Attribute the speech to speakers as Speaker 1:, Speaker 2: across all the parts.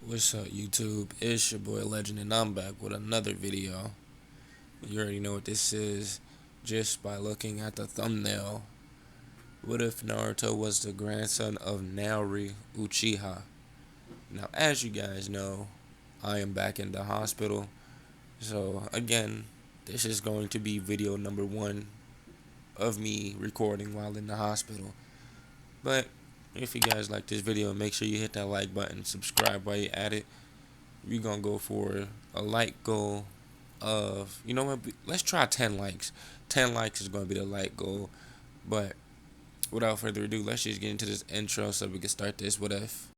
Speaker 1: What's up, YouTube? It's your boy Legend, and I'm back with another video. You already know what this is just by looking at the thumbnail. What if Naruto was the grandson of Naori Uchiha? Now, as you guys know, I am back in the hospital. So, again, this is going to be video number 1 of me recording while in the hospital. But if you guys like this video, make sure you hit that like button, subscribe while you're at it. We're gonna go for a like goal of, you know what, let's try 10 likes. 10 likes is gonna be the like goal. But without further ado, let's just get into this intro so we can start this. What if?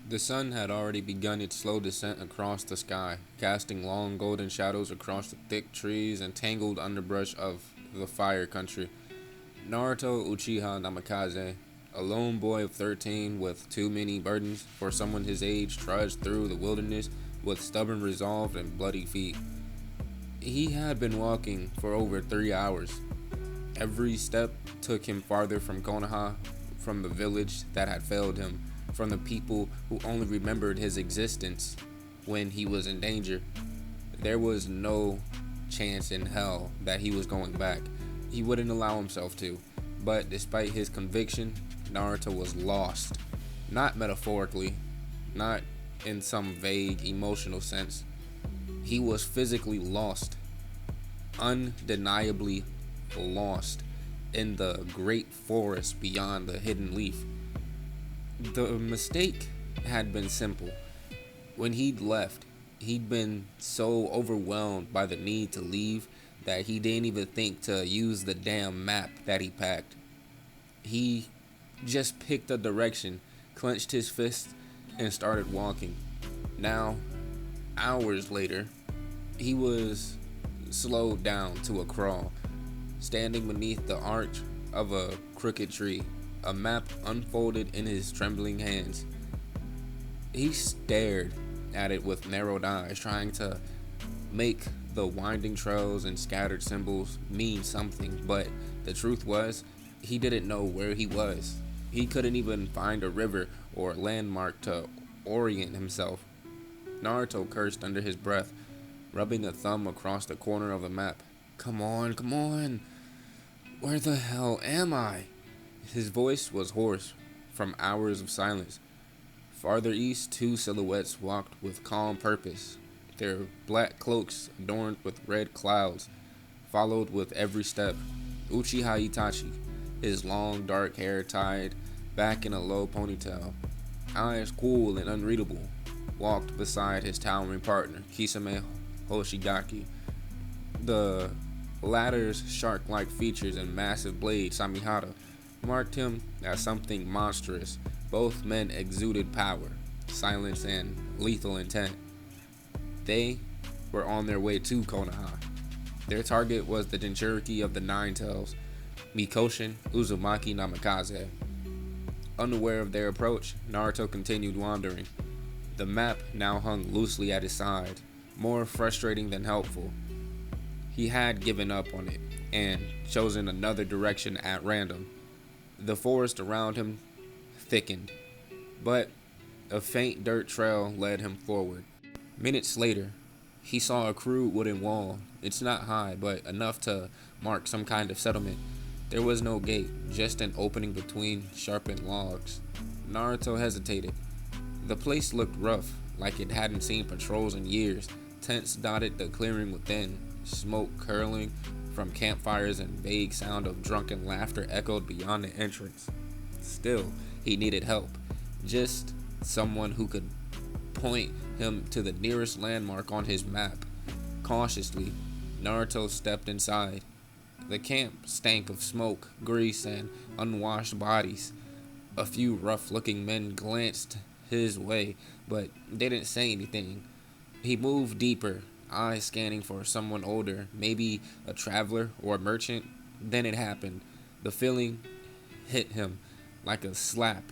Speaker 1: The sun had already begun its slow descent across the sky, casting long golden shadows across the thick trees and tangled underbrush of the fire country. Naruto Uchiha Namikaze, a lone boy of 13 with too many burdens for someone his age, trudged through the wilderness with stubborn resolve and bloody feet. He had been walking for over 3 hours. Every step took him farther from Konoha, from the village that had failed him, from the people who only remembered his existence when he was in danger. There was no chance in hell that he was going back. He wouldn't allow himself to. But despite his conviction, Naruto was lost. Not metaphorically, not in some vague emotional sense. He was physically lost. Undeniably lost in the great forest beyond the hidden leaf. The mistake had been simple. When he'd left, he'd been so overwhelmed by the need to leave that he didn't even think to use the damn map that he packed. He just picked a direction, clenched his fist, and started walking. Now, hours later, he was slowed down to a crawl, standing beneath the arch of a crooked tree, a map unfolded in his trembling hands. He stared at it with narrowed eyes, trying to make the winding trails and scattered symbols mean something, but the truth was, he didn't know where he was. He couldn't even find a river or a landmark to orient himself. Naruto cursed under his breath, rubbing a thumb across the corner of the map. Come on, come on. Where the hell am I? His voice was hoarse from hours of silence. Farther east, two silhouettes walked with calm purpose, their black cloaks adorned with red clouds, followed with every step. Uchiha Itachi, his long dark hair tied back in a low ponytail, eyes cool and unreadable, walked beside his towering partner, Kisame Hoshigaki. The latter's shark-like features and massive blade, Samihara, marked him as something monstrous. Both men exuded power, silence, and lethal intent. They were on their way to Konoha. Their target was the Jinchuriki of the Nine Tails, Mikoto Uzumaki Namikaze. Unaware of their approach, Naruto continued wandering. The map now hung loosely at his side, more frustrating than helpful. He had given up on it and chosen another direction at random. The forest around him thickened, but a faint dirt trail led him forward. Minutes later, he saw a crude wooden wall. It's not high, but enough to mark some kind of settlement. There was no gate, just an opening between sharpened logs. Naruto hesitated. The place looked rough, like it hadn't seen patrols in years. Tents dotted the clearing within, smoke curling from campfires and vague sound of drunken laughter echoed beyond the entrance. Still, he needed help. Just someone who could point him to the nearest landmark on his map. Cautiously, Naruto stepped inside. The camp stank of smoke, grease, and unwashed bodies. A few rough-looking men glanced his way, but didn't say anything. He moved deeper, eyes scanning for someone older, maybe a traveler or a merchant. Then it happened. The feeling hit him like a slap,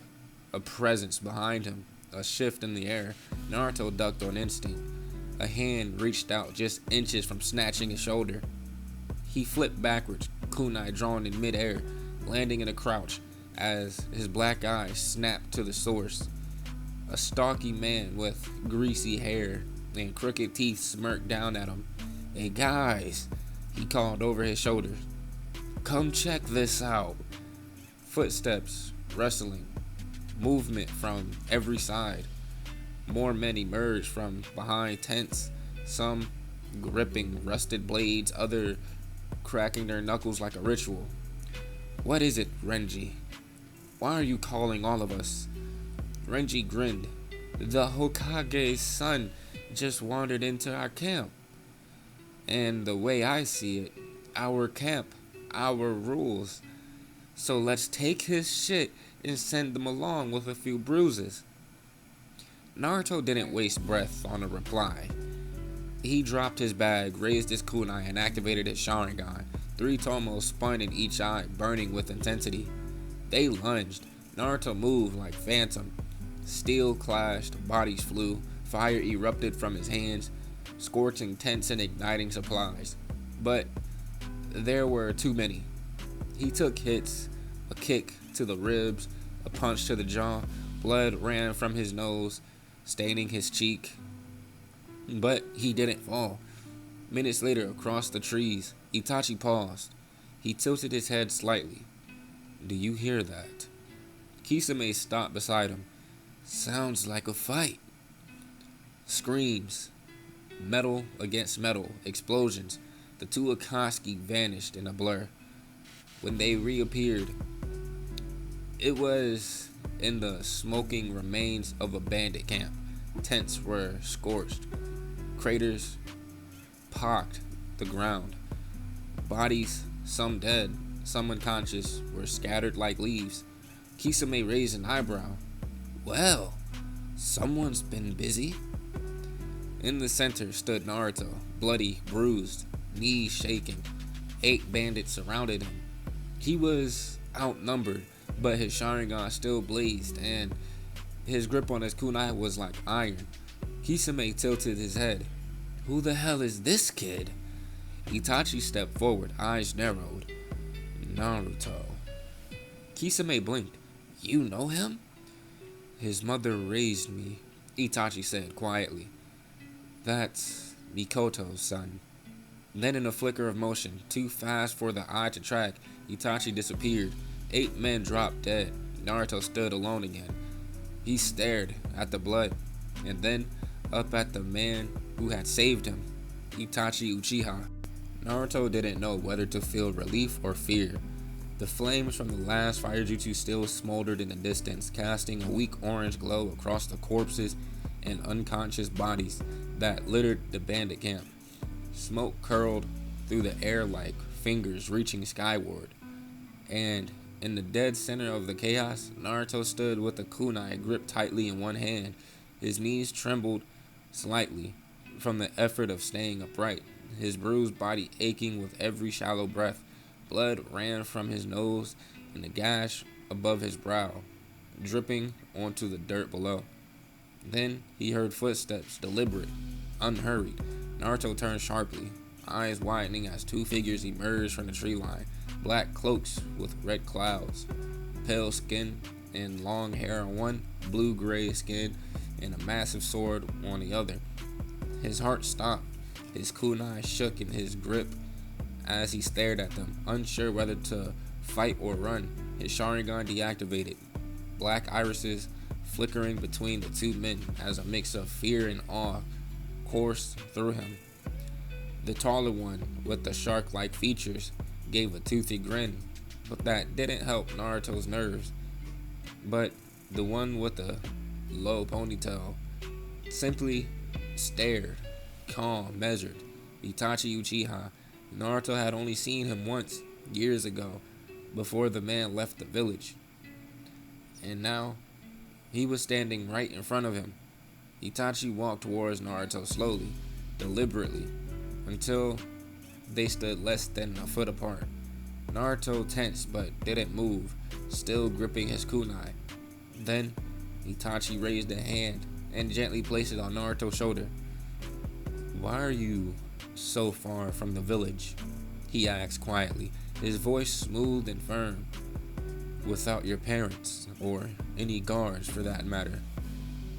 Speaker 1: a presence behind him, a shift in the air. Naruto ducked on instinct. A hand reached out just inches from snatching his shoulder. He flipped backwards, kunai drawn in midair, landing in a crouch as his black eyes snapped to the source. A stocky man with greasy hair and crooked teeth smirked down at him. "Hey guys," he called over his shoulder. "Come check this out." Footsteps, rustling, movement from every side. More men emerged from behind tents, some gripping rusted blades, others cracking their knuckles like a ritual. "What is it, Renji? Why are you calling all of us?" Renji grinned. "The Hokage's son just wandered into our camp. And the way I see it, our camp, our rules. So let's take his shit and send them along with a few bruises." Naruto didn't waste breath on a reply. He dropped his bag, raised his kunai, and activated his Sharingan. 3 tomos spun in each eye, burning with intensity. They lunged. Naruto moved like phantom. Steel clashed, bodies flew, fire erupted from his hands, scorching tents and igniting supplies. But there were too many. He took hits, a kick to the ribs, a punch to the jaw. Blood ran from his nose, staining his cheek. But he didn't fall. Minutes later, across the trees, Itachi paused. He tilted his head slightly. "Do you hear that?" Kisame stopped beside him. "Sounds like a fight." Screams. Metal against metal. Explosions. The 2 Akatsuki vanished in a blur. When they reappeared, it was in the smoking remains of a bandit camp. Tents were scorched. Craters pocked the ground. Bodies, some dead, some unconscious, were scattered like leaves. Kisame raised an eyebrow. "Well, someone's been busy." In the center stood Naruto, bloody, bruised, knees shaking. 8 bandits surrounded him. He was outnumbered, but his Sharingan still blazed, and his grip on his kunai was like iron. Kisame tilted his head. "Who the hell is this kid?" Itachi stepped forward, eyes narrowed. "Naruto." Kisame blinked. "You know him?" "His mother raised me," Itachi said quietly. "That's Mikoto's son." Then in a flicker of motion, too fast for the eye to track, Itachi disappeared. 8 men dropped dead. Naruto stood alone again. He stared at the blood, and then up at the man who had saved him, Itachi Uchiha. Naruto didn't know whether to feel relief or fear. The flames from the last fire jutsu still smoldered in the distance, casting a weak orange glow across the corpses and unconscious bodies that littered the bandit camp. Smoke curled through the air like fingers reaching skyward. And in the dead center of the chaos, Naruto stood with a kunai gripped tightly in one hand. His knees trembled slightly from the effort of staying upright, his bruised body aching with every shallow breath. Blood ran from his nose and the gash above his brow, dripping onto the dirt below. Then he heard footsteps, deliberate, unhurried. Naruto turned sharply, eyes widening as 2 figures emerged from the tree line, black cloaks with red clouds, pale skin and long hair on one, blue-gray skin, and a massive sword on the other. His heart stopped. His kunai shook in his grip as he stared at them, unsure whether to fight or run. His Sharingan deactivated, black irises flickering between the 2 men as a mix of fear and awe coursed through him. The taller one, with the shark-like features, gave a toothy grin, but that didn't help Naruto's nerves. But the one with the low ponytail simply stared, calm, measured. Itachi Uchiha Naruto had only seen him once, years ago, before the man left the village. And now, he was standing right in front of him. Itachi walked towards Naruto slowly, deliberately, until they stood less than a foot apart. Naruto tensed but didn't move, still gripping his kunai. Then, Itachi raised a hand and gently placed it on Naruto's shoulder. "Why are you so far from the village?" he asked quietly, his voice smooth and firm. "Without your parents, or any guards for that matter."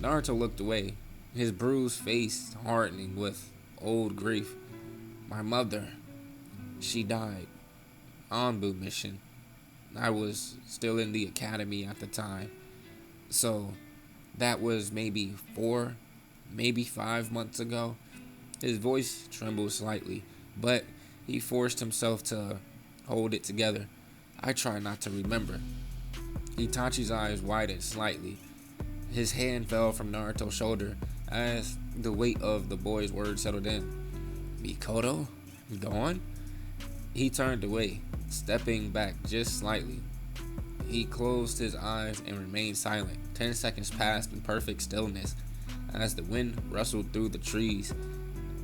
Speaker 1: Naruto looked away, his bruised face hardening with old grief. "My mother, she died. Anbu mission. I was still in the academy at the time. So, that was maybe 4, maybe 5 months ago." His voice trembled slightly, but he forced himself to hold it together. "I try not to remember." Itachi's eyes widened slightly. His hand fell from Naruto's shoulder as the weight of the boy's words settled in. "Mikoto? Gone?" He turned away, stepping back just slightly. He closed his eyes and remained silent. 10 seconds passed in perfect stillness as the wind rustled through the trees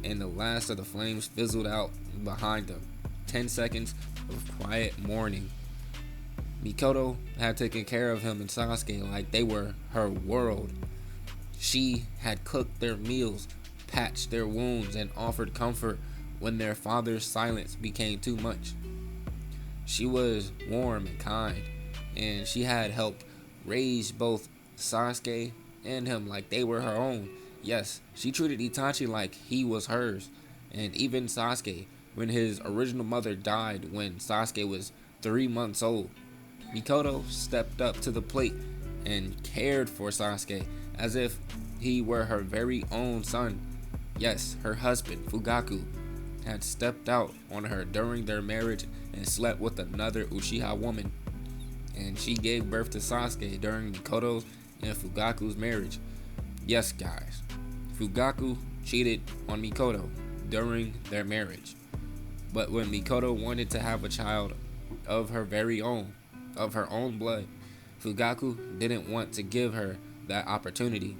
Speaker 1: and the last of the flames fizzled out behind them. 10 seconds of quiet mourning. Mikoto had taken care of him and Sasuke like they were her world. She had cooked their meals, patched their wounds, and offered comfort when their father's silence became too much. She was warm and kind, and she had helped raise both Sasuke and him like they were her own. Yes, she treated Itachi like he was hers, and even Sasuke when his original mother died when Sasuke was 3 months old. Mikoto stepped up to the plate and cared for Sasuke as if he were her very own son. Yes, her husband, Fugaku, had stepped out on her during their marriage and slept with another Uchiha woman. And she gave birth to Sasuke during Mikoto's and Fugaku's marriage. Yes, guys, Fugaku cheated on Mikoto during their marriage. But when Mikoto wanted to have a child of her very own, of her own blood, Fugaku didn't want to give her that opportunity.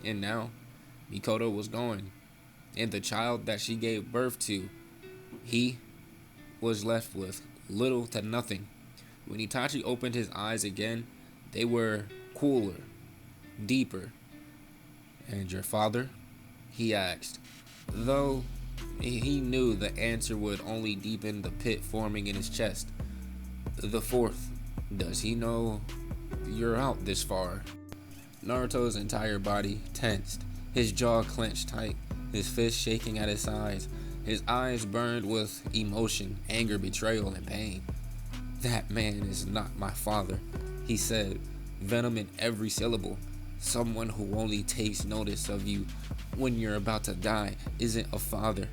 Speaker 1: And now, Mikoto was gone. And the child that she gave birth to, he was left with little to nothing. When Itachi opened his eyes again, they were cooler, deeper. "And your father?" he asked, though he knew the answer would only deepen the pit forming in his chest. "The fourth, does he know you're out this far?" Naruto's entire body tensed, his jaw clenched tight, his fist shaking at his sides. His eyes burned with emotion, anger, betrayal, and pain. "That man is not my father," he said, venom in every syllable. "Someone who only takes notice of you when you're about to die isn't a father."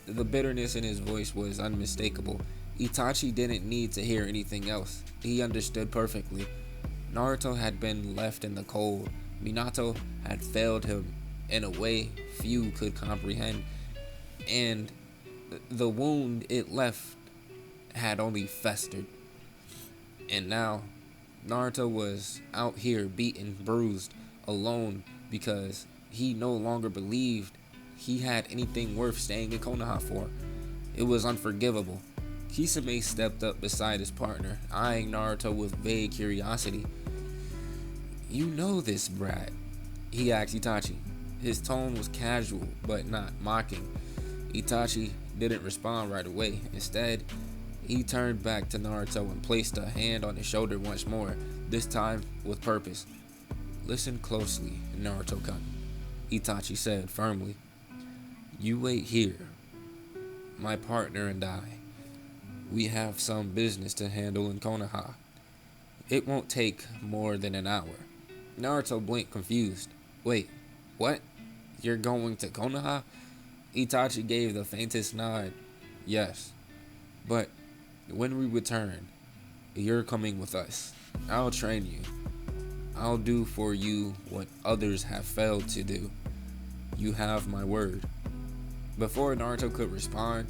Speaker 1: The bitterness in his voice was unmistakable. Itachi didn't need to hear anything else. He understood perfectly. Naruto had been left in the cold. Minato had failed him in a way few could comprehend. And the wound it left had only festered. And now, Naruto was out here beaten, bruised, alone because he no longer believed he had anything worth staying in Konoha for. It was unforgivable. Kisame stepped up beside his partner, eyeing Naruto with vague curiosity. "You know this brat?" he asked Itachi. His tone was casual, but not mocking. Itachi didn't respond right away. Instead, he turned back to Naruto and placed a hand on his shoulder once more, this time with purpose. "Listen closely, Naruto-kun," Itachi said firmly. "You wait here. My partner and I, we have some business to handle in Konoha. It won't take more than an hour." Naruto blinked confused. "Wait, what? You're going to Konoha?" Itachi gave the faintest nod. "Yes, but when we return, you're coming with us. I'll train you. I'll do for you what others have failed to do. You have my word." Before Naruto could respond,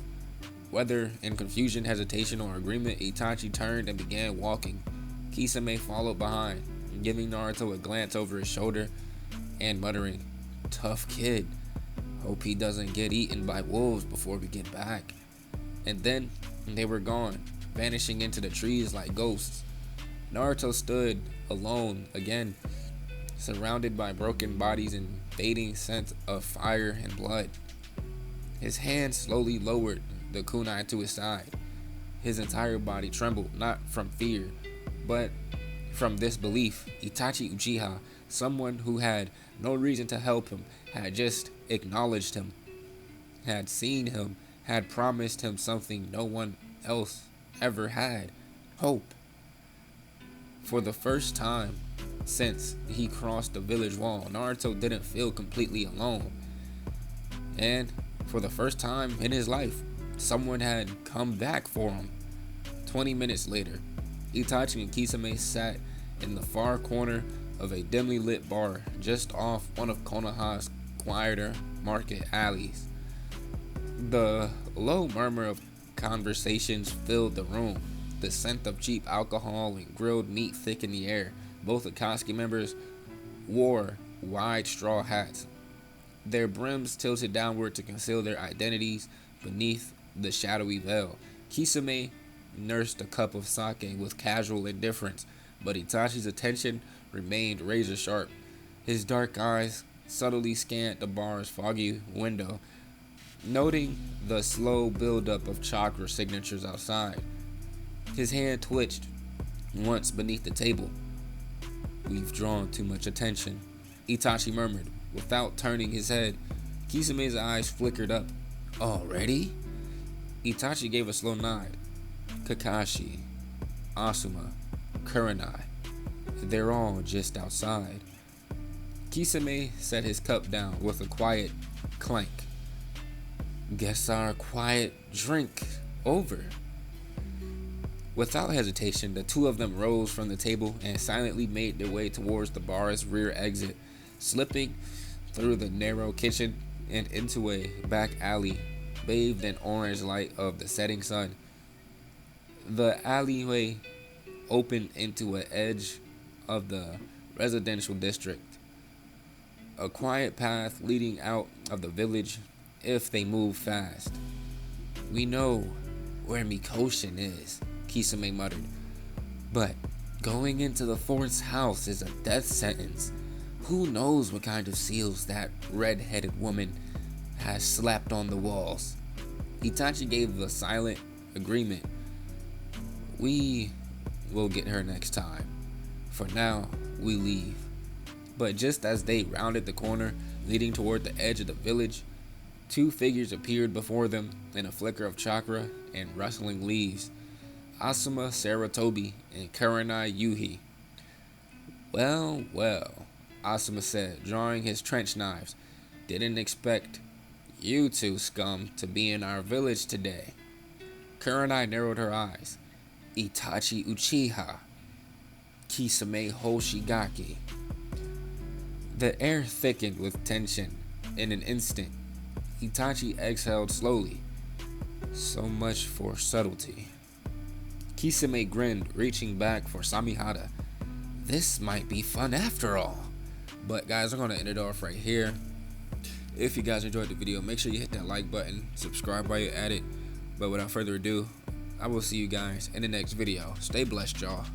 Speaker 1: Whether in confusion, hesitation, or agreement, Itachi turned and began walking. Kisame followed behind, giving Naruto a glance over his shoulder and muttering, "Tough kid. Hope he doesn't get eaten by wolves before we get back." And then they were gone, vanishing into the trees like ghosts. Naruto stood alone again, surrounded by broken bodies and fading scent of fire and blood. His hand slowly lowered the kunai to his side. His entire body trembled, not from fear, but from this belief. Itachi Uchiha, someone who had no reason to help him, had just acknowledged him, had seen him, had promised him something no one else ever had: hope. For the first time since he crossed the village wall, Naruto didn't feel completely alone. And for the first time in his life, someone had come back for him. 20 minutes later, Itachi and Kisame sat in the far corner of a dimly lit bar just off one of Konoha's quieter market alleys. The low murmur of conversations filled the room. The scent of cheap alcohol and grilled meat thick in the air. Both Akatsuki members wore wide straw hats, their brims tilted downward to conceal their identities beneath the shadowy veil. Kisame nursed a cup of sake with casual indifference, but Itachi's attention remained razor sharp. His dark eyes subtly scanned the bar's foggy window, noting the slow buildup of chakra signatures outside. His hand twitched once beneath the table. "We've drawn too much attention," Itachi murmured, without turning his head. Kisame's eyes flickered up. "Already?" Itachi gave a slow nod. "Kakashi, Asuma, Kurenai, they're all just outside." Kisame set his cup down with a quiet clank. "Guess our quiet drink over." Without hesitation, the two of them rose from the table and silently made their way towards the bar's rear exit, slipping through the narrow kitchen and into a back alley bathed in orange light of the setting sun. The alleyway opened into an edge of the residential district, a quiet path leading out of the village if they move fast. "We know where Mikoto is," Kisame muttered, "but going into the fort's house is a death sentence. Who knows what kind of seals that red-headed woman has slapped on the walls?" Itachi gave a silent agreement. "We will get her next time. For now, we leave." But just as they rounded the corner leading toward the edge of the village, two figures appeared before them in a flicker of chakra and rustling leaves: Asuma Sarutobi and Kurenai Yuhi. "Well, well," Asuma said, drawing his trench knives. "Didn't expect you two scum to be in our village today." Kurenai narrowed her eyes. "Itachi Uchiha, Kisame Hoshigaki." The air thickened with tension. In an instant, Itachi exhaled slowly. "So much for subtlety." Kisame grinned, reaching back for Samihara. "This might be fun after all." But guys, I'm going to end it off right here. If you guys enjoyed the video, make sure you hit that like button, subscribe while you're at it. But without further ado, I will see you guys in the next video. Stay blessed, y'all.